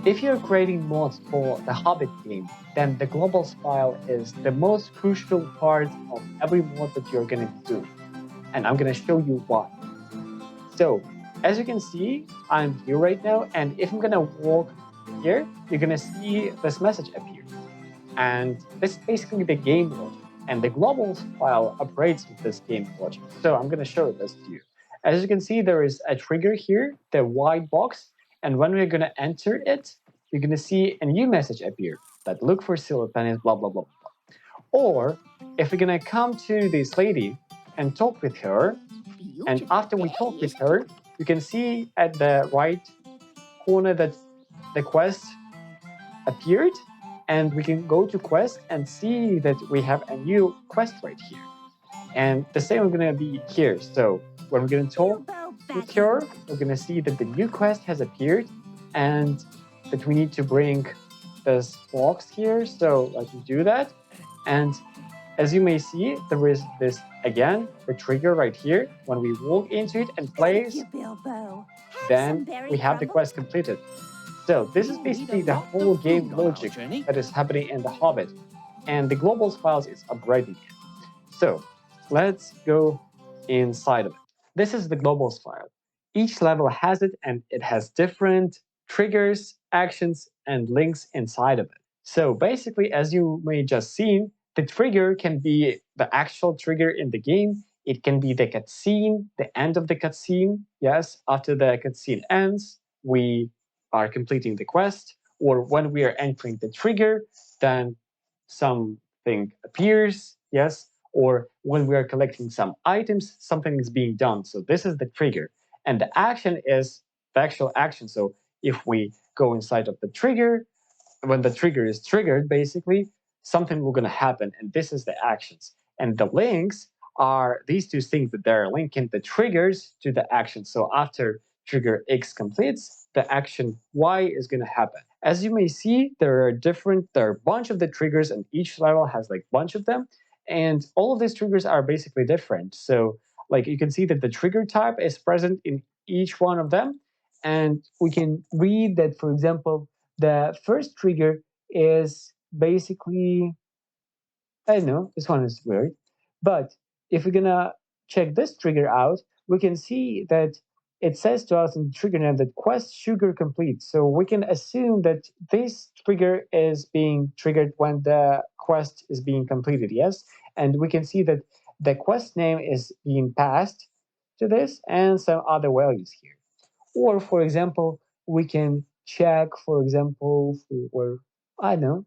If you're creating mods for the Hobbit game, then the globals file is the most crucial part of every mod that you're going to be doing. And I'm going to show you why. So, as you can see, I'm here right now, and if I'm going to walk here, you're going to see this message appear. And this is basically the game logic. And the globals file operates with this game logic. So I'm going to show this to you. As you can see, there is a trigger here, the white box. And when we're going to enter it, you're going to see a new message appear that look for silver pennies, blah, blah, blah, blah. Or if we're going to come to this lady and talk with her, and after we talk with her, you can see at the right corner that the quest appeared, and we can go to quest and see that we have a new quest right here. And the same is going to be here. So when we're going to talk with her, we're going to see that the new quest has appeared and that we need to bring this box here. So let me do that. And as you may see, there is this again, the trigger right here. When we walk into it and place, then we have the quest completed. So this is basically the whole game logic that is happening in the Hobbit, and the globals files is upgrading it. So let's go inside of it. This is the globals file. Each level has it, and it has different triggers, actions, and links inside of it. So basically, as you may just seen, the trigger can be the actual trigger in the game. It can be the cutscene, the end of the cutscene. Yes, after the cutscene ends, we are completing the quest, or when we are entering the trigger, then something appears, yes, or when we are collecting some items, something is being done. So this is the trigger. And the action is the actual action. So if we go inside of the trigger, when the trigger is triggered, basically, something will going to happen. And this is the actions. And the links are these two things that they're linking the triggers to the action. So after trigger X completes, the action Y is going to happen. As you may see, there are a bunch of the triggers, and each level has like a bunch of them. And all of these triggers are basically different. So like you can see that the trigger type is present in each one of them. And we can read that, for example, the first trigger is basically, I don't know, this one is weird. But if we're gonna check this trigger out, we can see that it says to us in the trigger name that quest sugar complete. So we can assume that this trigger is being triggered when the quest is being completed, yes? And we can see that the quest name is being passed to this and some other values here. Or for example, we can check, for example, for, I don't know,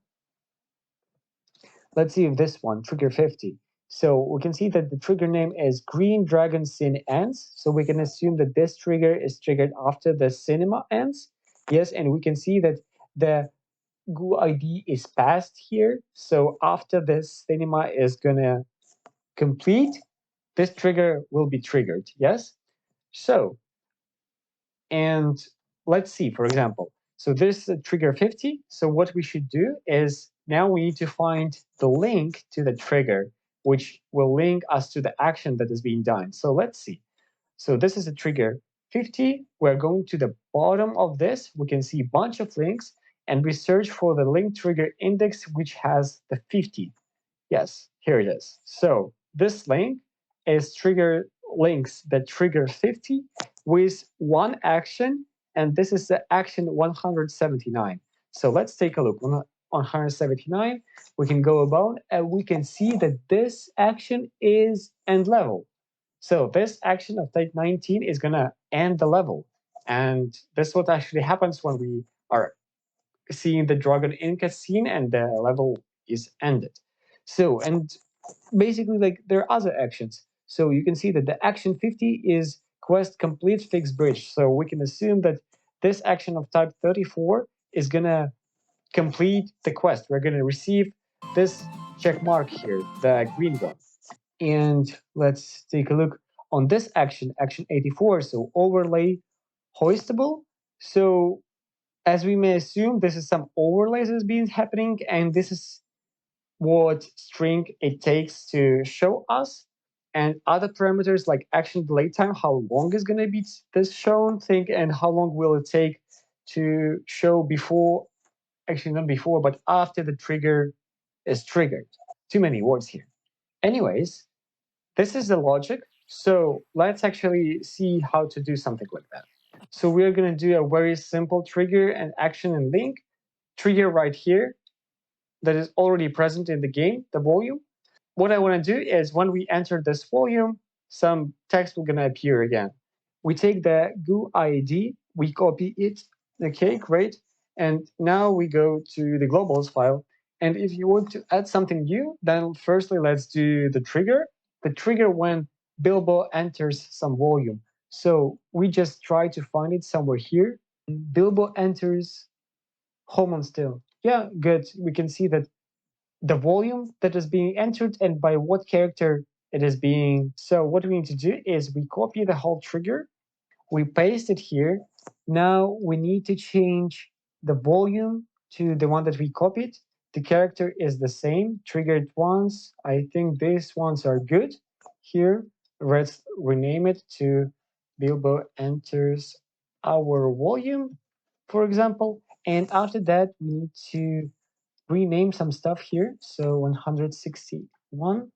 let's see if this one, trigger 50. So we can see that the trigger name is Green Dragon Scene Ends. So we can assume that this trigger is triggered after the cinema ends. Yes, and we can see that the GUI ID is passed here. So after this cinema is gonna complete, this trigger will be triggered. Yes. So, and let's see, for example, so this is trigger 50. So what we should do is now we need to find the link to the trigger, which will link us to the action that is being done. So let's see. So this is a trigger 50. We're going to the bottom of this. We can see a bunch of links, and we search for the link trigger index, which has the 50. Yes, here it is. So this link is trigger links that trigger 50 with one action, and this is the action 179. So let's take a look. 179, we can go about and we can see that this action is end level. So this action of type 19 is gonna end the level. And this is what actually happens when we are seeing the dragon in cutscene and the level is ended. So, and basically, like there are other actions. So you can see that the action 50 is quest complete fixed bridge. So we can assume that this action of type 34 is gonna complete the quest. We're gonna receive this check mark here, the green one. And let's take a look on this action, action 84. So overlay hoistable. So as we may assume, this is some overlays that's been happening, and this is what string it takes to show us. And other parameters like action delay time, how long is going to be this shown thing, and how long will it take to show before, actually not before, but after the trigger is triggered. Too many words here. Anyways, this is the logic. So let's actually see how to do something like that. So we're going to do a very simple trigger and action and link. Trigger right here that is already present in the game, the volume. What I want to do is when we enter this volume, some text will going to appear again. We take the GUID, we copy it, okay, great. And now we go to the globals file. And if you want to add something new, then firstly, let's do the trigger. The trigger when Bilbo enters some volume. So we just try to find it somewhere here. Bilbo enters home on still. Yeah, good. We can see that the volume that is being entered and by what character it is being. So what we need to do is we copy the whole trigger, we paste it here. Now we need to change the volume to the one that we copied. The character is the same, triggered ones. I think these ones are good. Here, let's rename it to Bilbo enters our volume, for example. And after that, we need to rename some stuff here. So 161,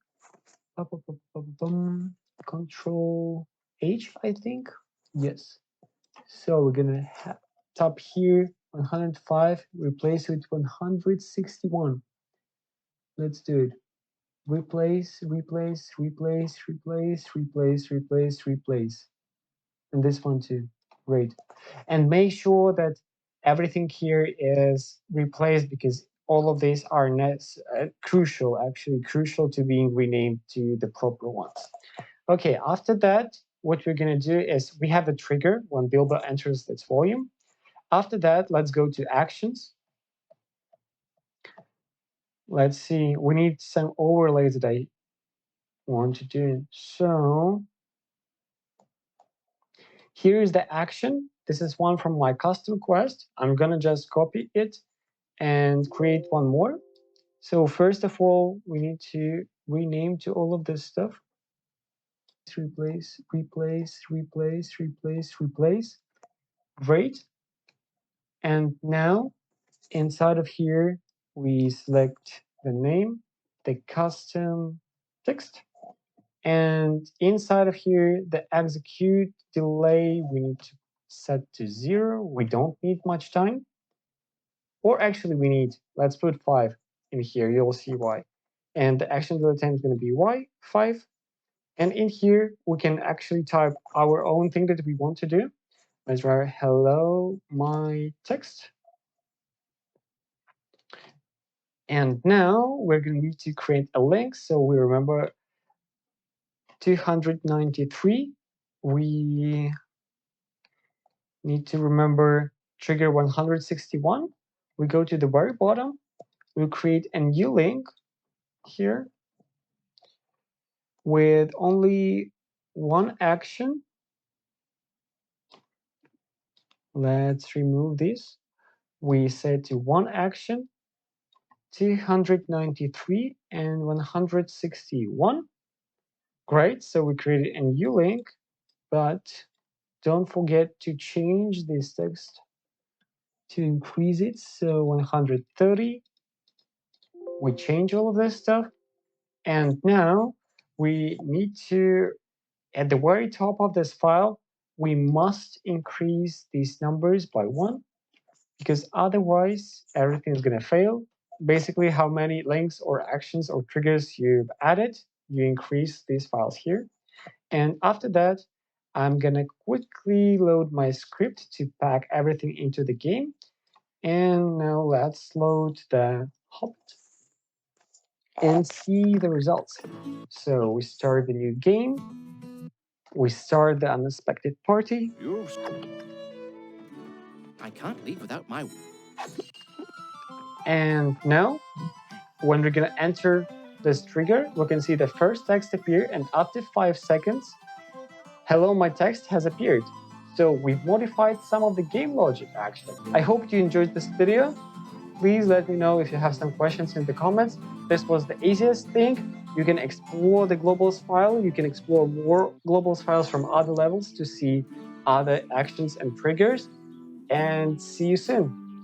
Control H, I think. Yes. So we're gonna top here 105, replace with 161. Let's do it. Replace, replace, replace, replace, replace, replace, replace. And this one too. Great. And make sure that everything here is replaced because all of these are crucial, actually crucial to being renamed to the proper ones. Okay, after that, what we're going to do is we have a trigger when Bilbo enters its volume. After that, let's go to actions. Let's see, we need some overlays that I want to do. So here is the action. This is one from my custom quest. I'm going to just copy it and create one more. So first of all, we need to rename to all of this stuff. Replace, replace, replace, replace, replace. Great. And now inside of here, we select the name, the custom text. And inside of here, the execute delay, we need to set to 0. We don't need much time. Or actually we need, let's put 5 in here, you'll see why. And the action delay time is going to be y, 5. And in here, we can actually type our own thing that we want to do. Let's write hello, my text. And now we're going to need to create a link. So we remember 293. We need to remember trigger 161. We go to the very bottom. We'll create a new link here with only one action. Let's remove this. We set to one action, 293 and 161. Great, so we created a new link, but don't forget to change this text to increase it. So 130, we change all of this stuff. And now we need to, at the very top of this file, we must increase these numbers by 1 because otherwise everything is going to fail. Basically, how many links or actions or triggers you've added, you increase these files here. And after that, I'm going to quickly load my script to pack everything into the game. And now let's load the Hobbit and see the results. So we start the new game. We start the unexpected party. I can't leave without my... And now, when we're going to enter this trigger, we can see the first text appear, and after 5 seconds, hello, my text has appeared. So we've modified some of the game logic, actually. I hope you enjoyed this video. Please let me know if you have some questions in the comments. This was the easiest thing. You can explore the globals file. You can explore more globals files from other levels to see other actions and triggers. and see you soon.